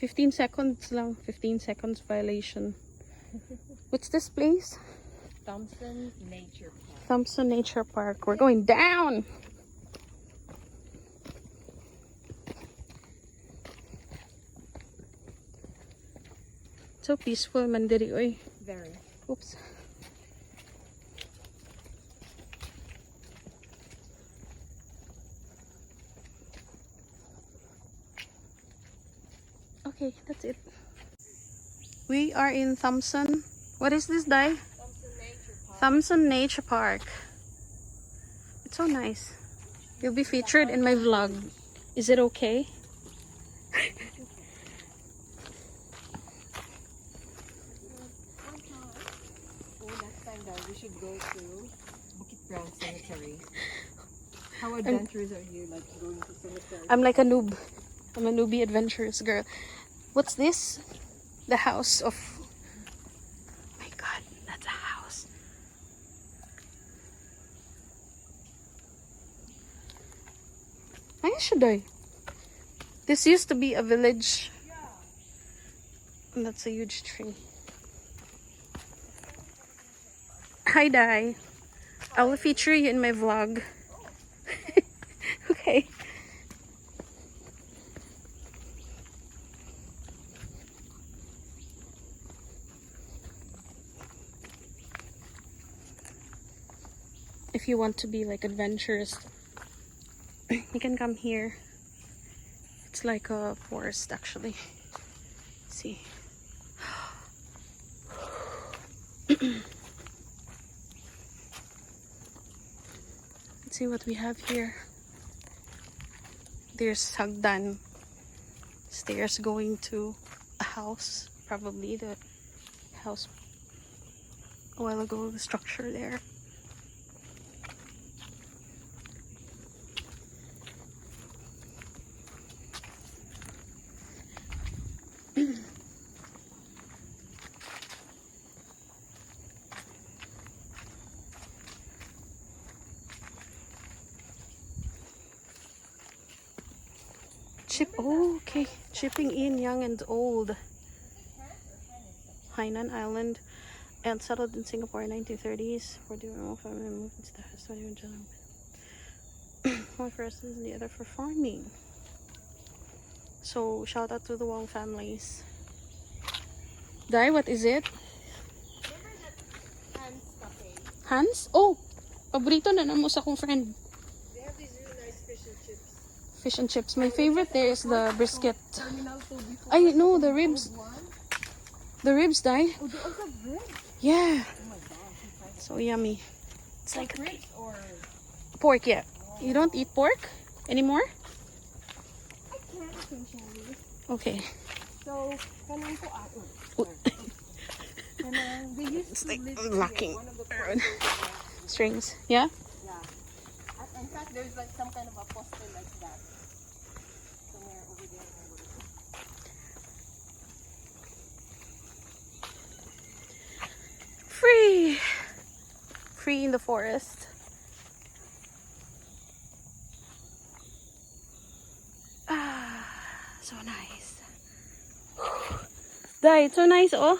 15 seconds lang. 15 seconds violation. What's this place? Thomson Nature Park. Thomson Nature Park. We're going down! So peaceful man diri oy. Very. Oops. Okay, that's it. We are in Thomson. What is this, Dai? Thomson Nature Park. Thomson Nature Park. It's so nice. You'll be featured in my vlog. Is it okay? Next time, guys, we should go to Bukit Brown Cemetery. How adventurous are you, like going to cemetery? I'm like a noob. I'm a newbie adventurous girl. What's this? The house of... My God, that's a house. Why should I? This used to be a village. And that's a huge tree. Hi, Dai. I will feature you in my vlog. Okay. If you want to be like adventurous, you can come here. It's like a forest actually. Let's see. Let's see what we have here. There's hagdan. Stairs going to a house. Probably the house a while ago, the structure there. Oh, okay. Chipping in young and old. Hainan Island and settled in Singapore in 1930s. For the normal family moved into the house. One for residence and the other for farming. So shout out to the Wong families. Dai, what is it? Remember that Hans Cafe? Hans? Oh! Paborito na namo sa akong friend. They have these really nice fish and chips. Fish and chips. My favorite there is the brisket. Terminal 2 before. I know the ribs. The ribs, Dai. Oh, they also have ribs? Yeah. Oh my gosh. So yummy. It's like Ribs or... pork, yeah. You don't eat pork anymore? I can't essentially. Okay. So, kanang ko kanang they used It's to like live locking here. One of the places, strings. Yeah? yeah. In fact, there's like some kind of a poster like that. Somewhere over there. Free! Free in the forest. Ah, so nice. Dai, it's so nice, oh.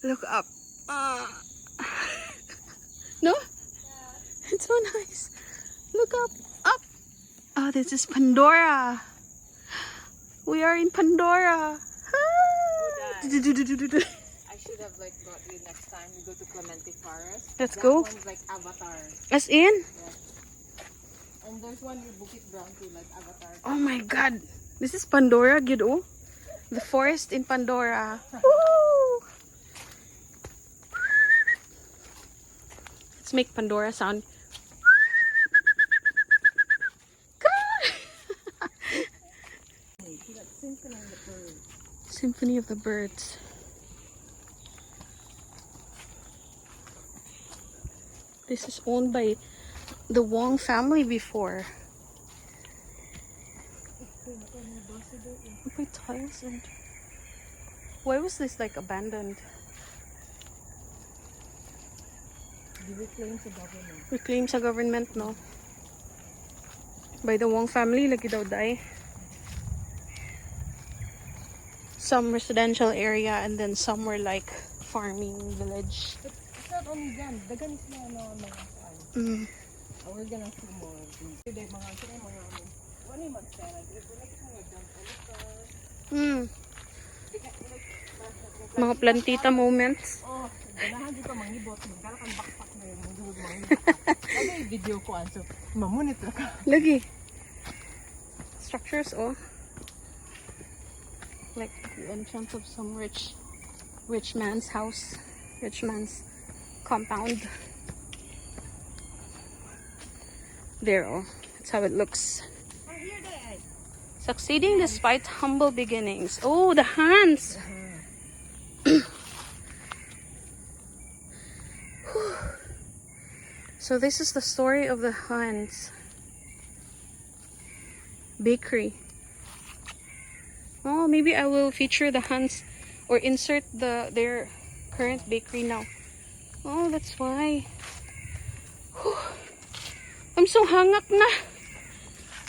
Look up. No? Yeah. It's so nice. Look up. Up. Oh, this is Pandora. We are in Pandora. I should have like brought you next time we go to Clementi Forest. Let's that go. One's like Avatar. As in? Yeah. And there's one with Bukit Brown too, like Avatar. Oh my God. This is Pandora, Gido. The forest in Pandora. Woo! Let's make Pandora sound. Symphony of the Birds. Symphony of the Birds. This is owned by the Wong family before. By tiles and why was this like abandoned? The reclaim sa government. Reclaim sa government, no? By the Wong family, lagi daw dai. some residential area, and then some were like farming village. But it's not only them. Dagan sila mga saan. Mm. We're gonna see more of these. Today, mga ano yung magpera? Like mga dump Mm. Mga plantita moments. Oh, ganahan dito mangibot. Magkala kang backpack na yun. Ano yung video ko? So, mamunit na ka. Lagi. Structures, oh. Like the entrance of some rich man's house. Rich man's compound. There, oh. That's how it looks. Oh, here they are. Succeeding despite humble beginnings. Oh, the hands! So this is the story of the Hans bakery. Oh, maybe I will feature the Hans or insert their current bakery now. Oh, that's why. Whew. I'm so hangak na.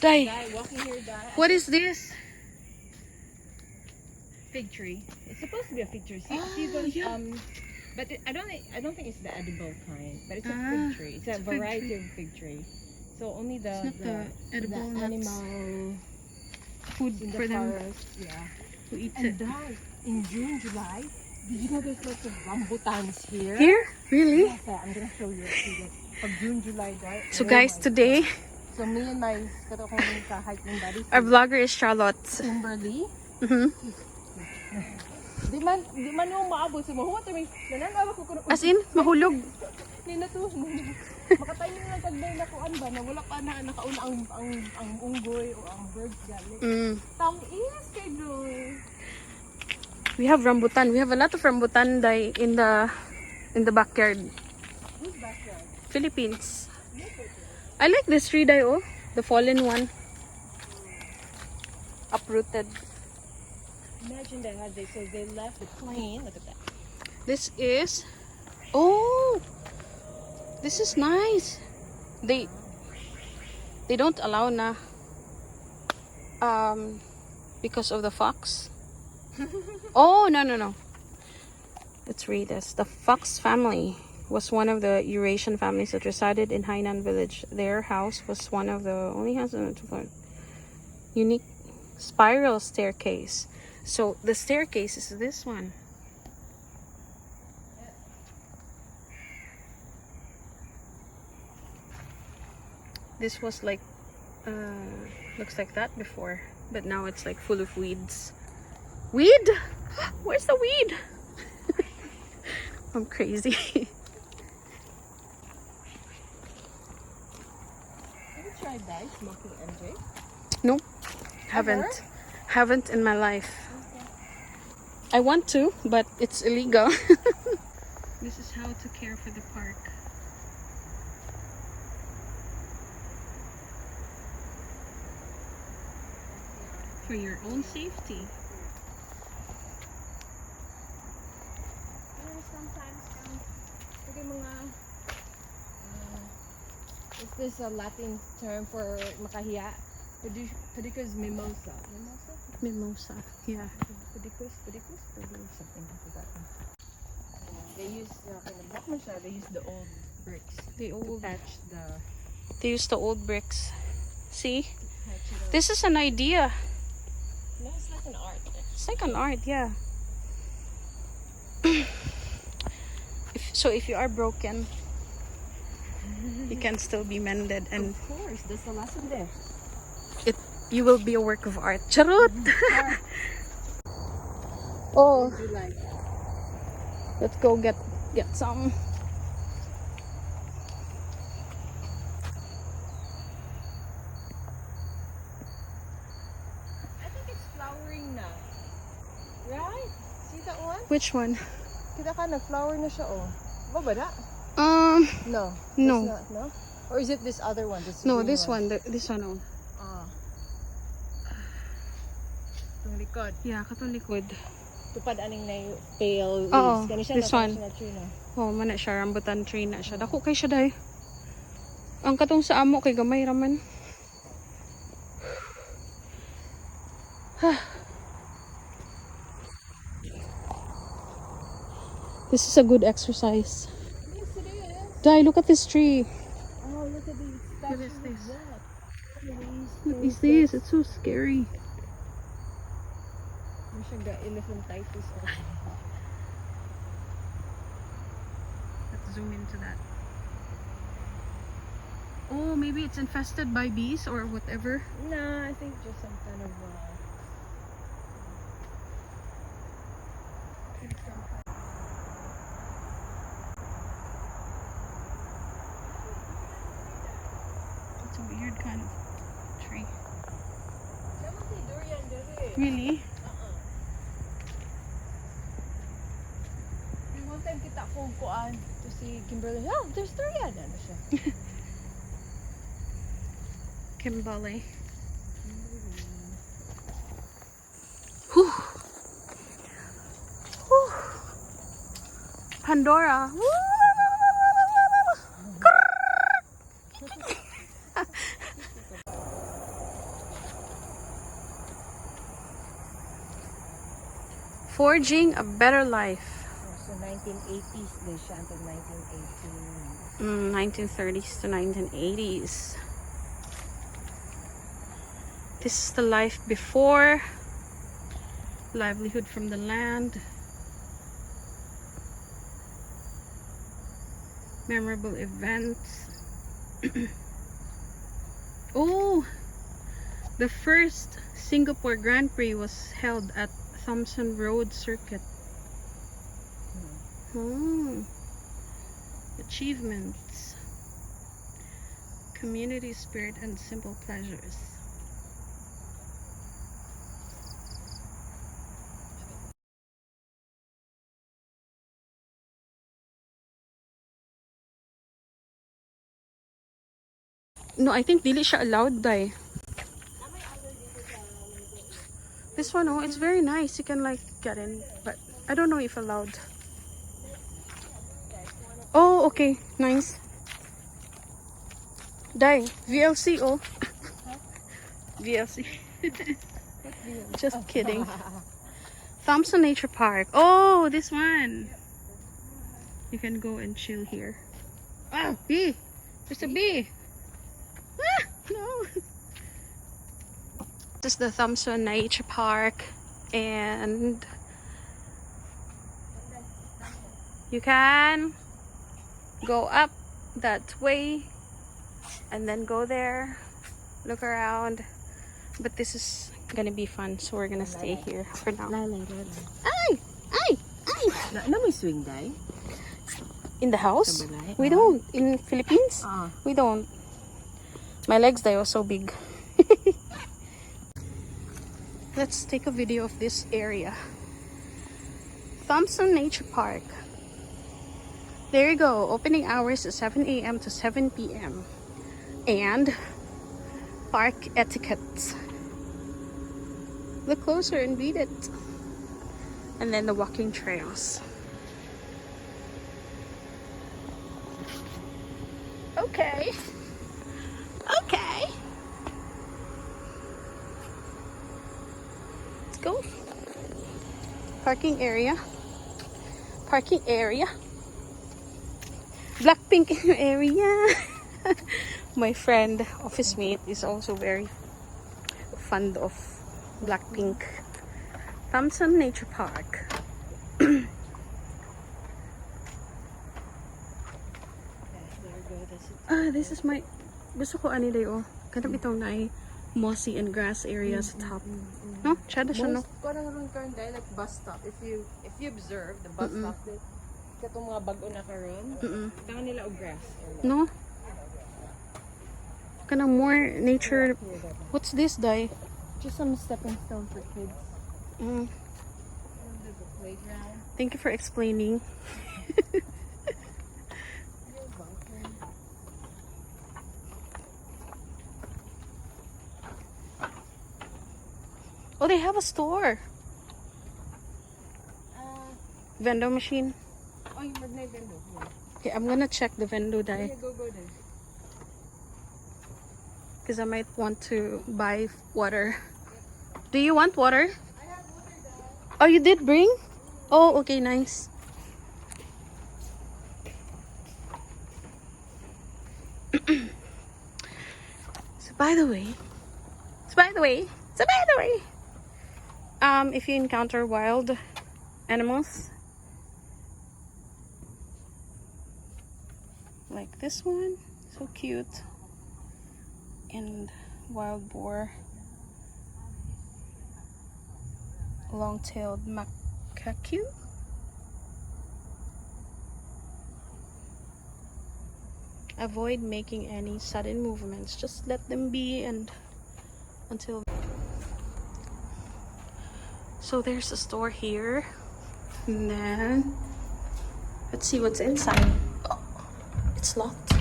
Die. Walking here, die. What is this? Fig tree. It's supposed to be a fig tree. See those, yeah. But I don't think it's the edible kind. But it's a fig tree. It's a variety of fig tree. So only the It's not the edible the animal food in the for them forest. Yeah. to eat And it. guys, in June, July, did you know there's lots of rambutans here? Here? Really? Yes, I'm gonna show you. Pag June, July, guys. So guys, today So me and my katokong ka-hiking buddy, our vlogger is Charlotte. Kimberly. Mhm. Di man yung maabot sa mahuwa to may nananawa ko kuno. As in, mahulog. Nina to. Makatiming lang tagbay na kuan ba na wala pa na nakauna ang unggoy o ang birds gali. Tang is kay doy. We have rambutan. We have a lot of rambutan in the backyard. Who's backyard? Philippines. I like this tree dye, oh, the fallen one. Uprooted. Imagine they had this, so they left the plane. Look at that. This is, oh, this is nice. They don't allow na because of the fox. Oh, no. Let's read this. The fox family was one of the Eurasian families that resided in Hainan village. Their house was one of the only houses with unique spiral staircase. So the staircase is this one. This was like looks like that before, but now it's like full of weeds. Weed? Where's the weed? I'm crazy. Have you tried that smoking MJ? Nope. Haven't in my life. I want to, but it's illegal. This is how to care for the park. For your own safety. Sometimes mga is this a Latin term for makahiya? Pedicus mimosa. Mimosa, yeah. Pedicus, something I forgot. They use they use the old bricks. They use the old bricks. See? This is an idea. No, it's like an art. It's like an art, yeah. If you are broken, you can still be mended, and of course, that's the lesson there. you will be a work of art. Charot! Oh, You like let's go get some. I think it's flowering now. Right? See that one? Which one? Kita ka nag-flower na siya oh. Ba na? No. No. Not, no? Or is it this other one? No, green this one. This one. Oh. Ah. Itong likod. Yeah, katong likod. Tupad aning na yung pale leaves. Oo, Kani siya this na one. na tree na. Oh, mana siya rambutan tree na siya. Dako kay siya day. Ang katong sa amo kay gamay raman. This is a good exercise. Yes, it is. Dai, look at this tree. Oh, look at these. What is this? What What is this? It's so scary. Elephantitis. Let's zoom into that. Oh, maybe it's infested by bees or whatever. No, I think just some kind of It's a weird kind of tree. durian dere. Really? One time kita kong kuan to si Kimberly. Oh, there's durian. Ano siya? Kimberly. Whew. Whew. Pandora. Forging a better life. So 1980s din siya until 1980. 1930s to 1980s. This is the life before. Livelihood from the land. Memorable events. Oh, the first Singapore Grand Prix was held at Thomson Road Circuit. Achievements. Community spirit and simple pleasures. No, I think dili siya allowed dai. This one, oh, it's very nice. You can like get in, but I don't know if allowed. Oh, okay, nice. Dai, VLC, oh. VLC. Just kidding. Thomson Nature Park. Oh, this one. You can go and chill here. Ah, bee. There's a bee. Ah, no. This is the Thomson Nature Park, and you can go up that way and then go there, look around, but this is gonna be fun, so we're gonna stay here for now. Ay! Ay! Ay! Na may swing dai? In the house? We don't. In Philippines? We don't. My legs, they are so big. Let's take a video of this area. Thomson Nature Park. There you go. Opening hours is 7 a.m. to 7 p.m. And park etiquette. Look closer and read it. And then the walking trails. Okay. Okay. Let's go. Parking area. Parking area. Blackpink area. My friend, office mate, is also very fond of Blackpink. Thomson Nature Park. This is my gusto ko ani dayo. Kanang itong na mossy and grass area sa top. No? Chada siya, no? Most parang ron karon dai like bus stop. If you observe the bus stop, katong mga bag-o na karon, tangan nila og grass. No? Kanang more nature. What's this, Dai? Just some stepping stone for kids. Mm. There's a playground. Thank you for explaining. Oh, they have a store. Vendor machine. Oh, you have no window. Okay, I'm gonna check the vendor, Dai. Go there. Because I might want to buy water. Do you want water? I have water, Dad. Oh, you did bring? Oh, okay, nice. By the way, if you encounter wild animals like this one, so cute, and wild boar, long-tailed macaque, avoid making any sudden movements. Just let them be and until. So there's a store here, and then let's see what's inside. Oh, it's locked.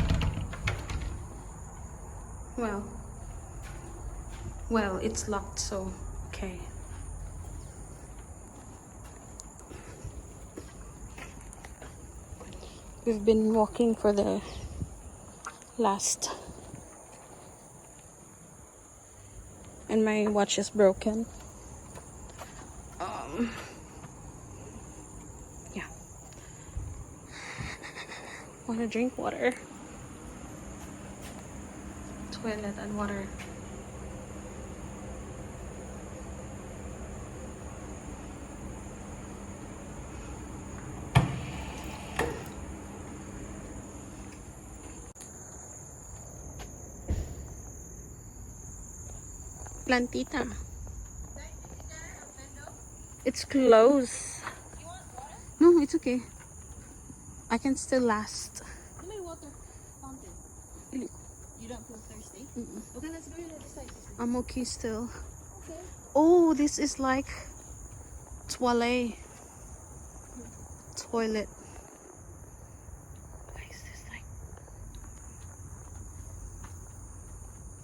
Well, it's locked, so okay. We've been walking for the last, and my watch is broken. Yeah. Wanna drink water? Toilet and water. Plantita. It's closed. No, it's okay. I can still last. Give me water fountain. Really? You don't feel thirsty? Okay, let's go to the other side. I'm okay still. Okay. Oh, this is like toilet. Toilet. Why is this like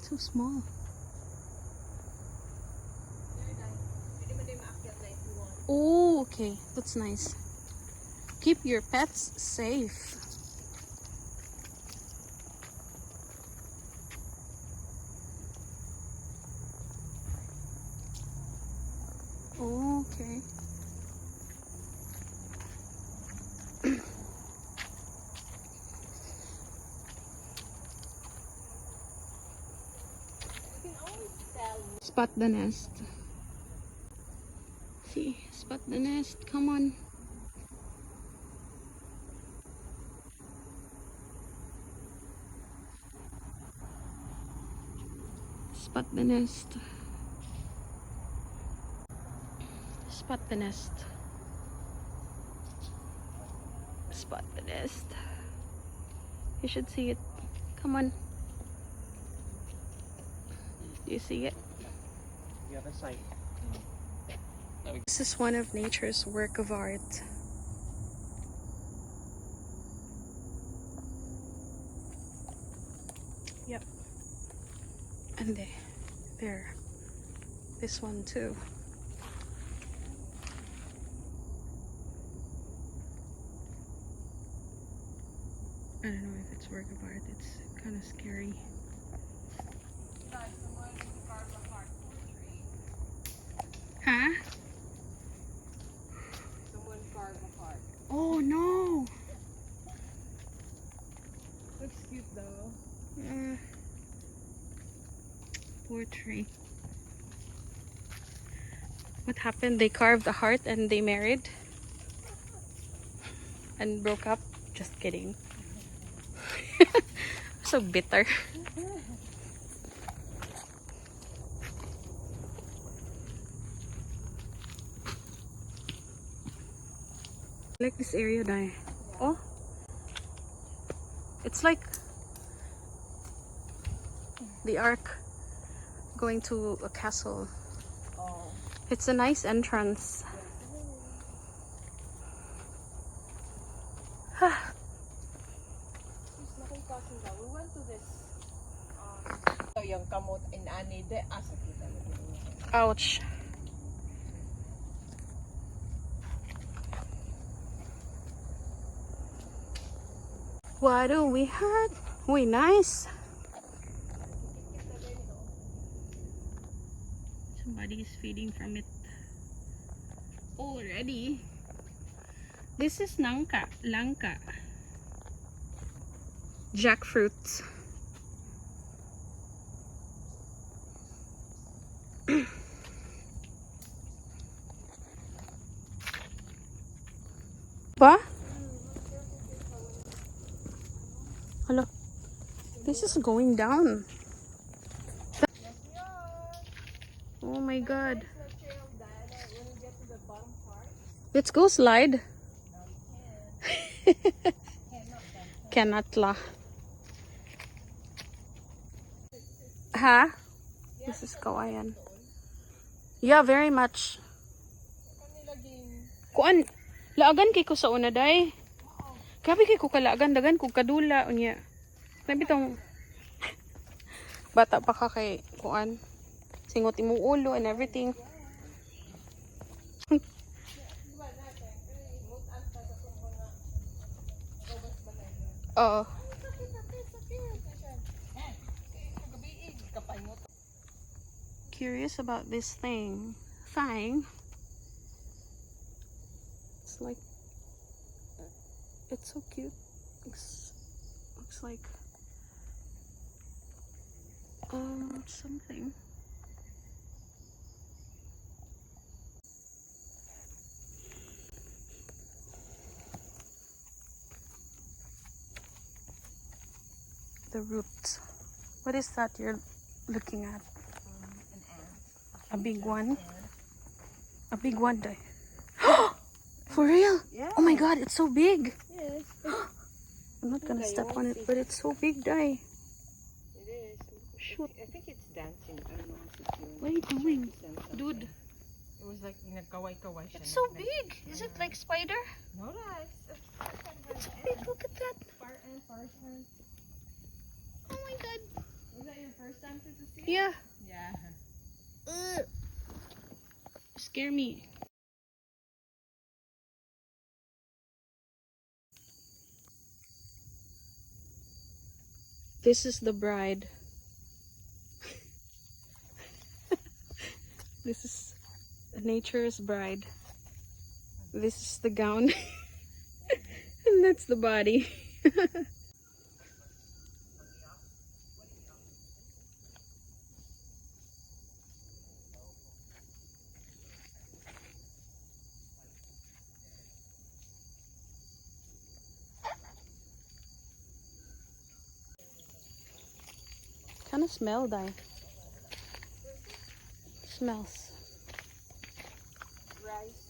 so small? Oh, okay. That's nice. Keep your pets safe. Oh, okay. Spot the nest. See, spot the nest. Come on. Spot the nest. Spot the nest. Spot the nest. You should see it. Come on. Do you see it? The other side. This is one of nature's work of art. Yep. And there. This one too. I don't know if it's work of art. It's kind of scary. Huh? Someone carved a heart. Oh no! Looks cute though. Poor tree. What happened? They carved a heart and they married and broke up. Just kidding. So bitter. I like this area, Dai. Oh, it's like the ark going to a castle. Oh. It's a nice entrance. We went to this yung kamot in ani de asa kita. Ouch. What do we have? We nice. Somebody is feeding from it already. This is langka. Jackfruit. Ba? Hello. This is going down. Oh my god. Let's go slide. Cannot lah. Ha? This is kawayan. Yeah, very much. Kuan, laagan kay ko sa una day. Grabe kay ko kalaagan dagan kog kadula unya. Nabi tong bata pa ka kay kuan. Singot imong ulo and everything. Oo. Curious about this thing. It's like, it's so cute. Looks like something. The roots. What is that you're looking at? An ant. A big one? A big one, day. For real? Yeah. Oh my god, it's so big. Yes. I'm not gonna step on it, but it's so big, day. It is. Shoot. I think it's dancing. I don't know what it's doing. What are you doing? Dude, It was like nagkaway-kaway siya. it's so big. Is it like spider? No, It's so big. Look at that. Far ant. Oh my god. Was that your first time to see? Yeah. Yeah. Scare me. This is the bride. This is nature's bride. This is the gown. And that's the body. Kind of smell that. Smells. Rice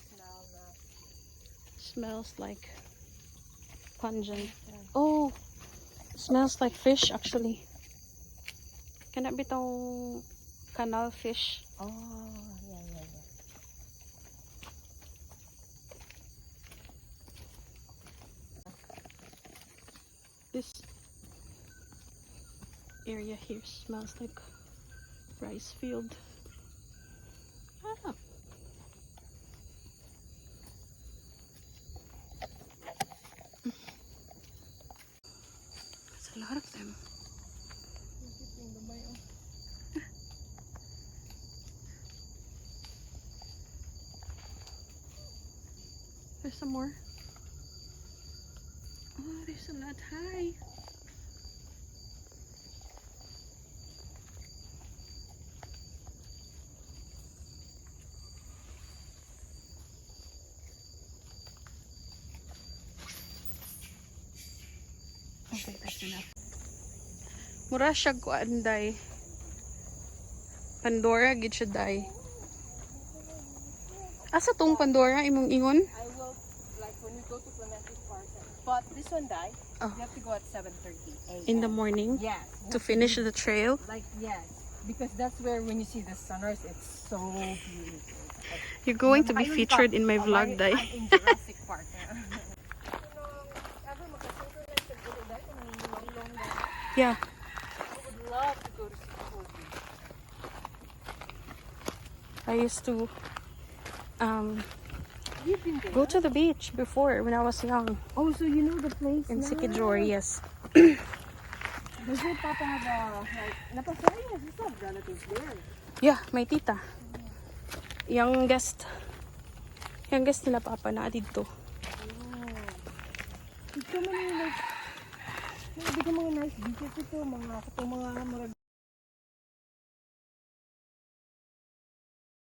smell na. Smells like pungent. Oh, smells like fish actually. Can that be tong canal fish? Oh, yeah. This area here smells like rice field. Ah. There's a lot of them. There's some more. Oh, there's a lot. Hi. Okay, that's enough. Mura siya kuan day. Pandora gid siya day. Asa tong Pandora imong ingon? I will, like when we go to Clementi Park, but this one die, Oh. you have to go at 7:30 a.m. In the morning Yes. to finish the trail. Like, yes. Because that's where when you see the sunrise, it's so beautiful. You're going to be featured in my vlog day. I'm in Jurassic Park. Yeah. I would love to go to Seafood. I used to You've been there? go to the beach before when I was young. Oh, so you know the place In now? Sikijor, yes. Does your papa have a, like, napasaya, you still have relatives there? Yeah, my tita. Youngest nila papa na dito. Oh. Ito man yung like, bigyan mga nice beaches ito, mga murag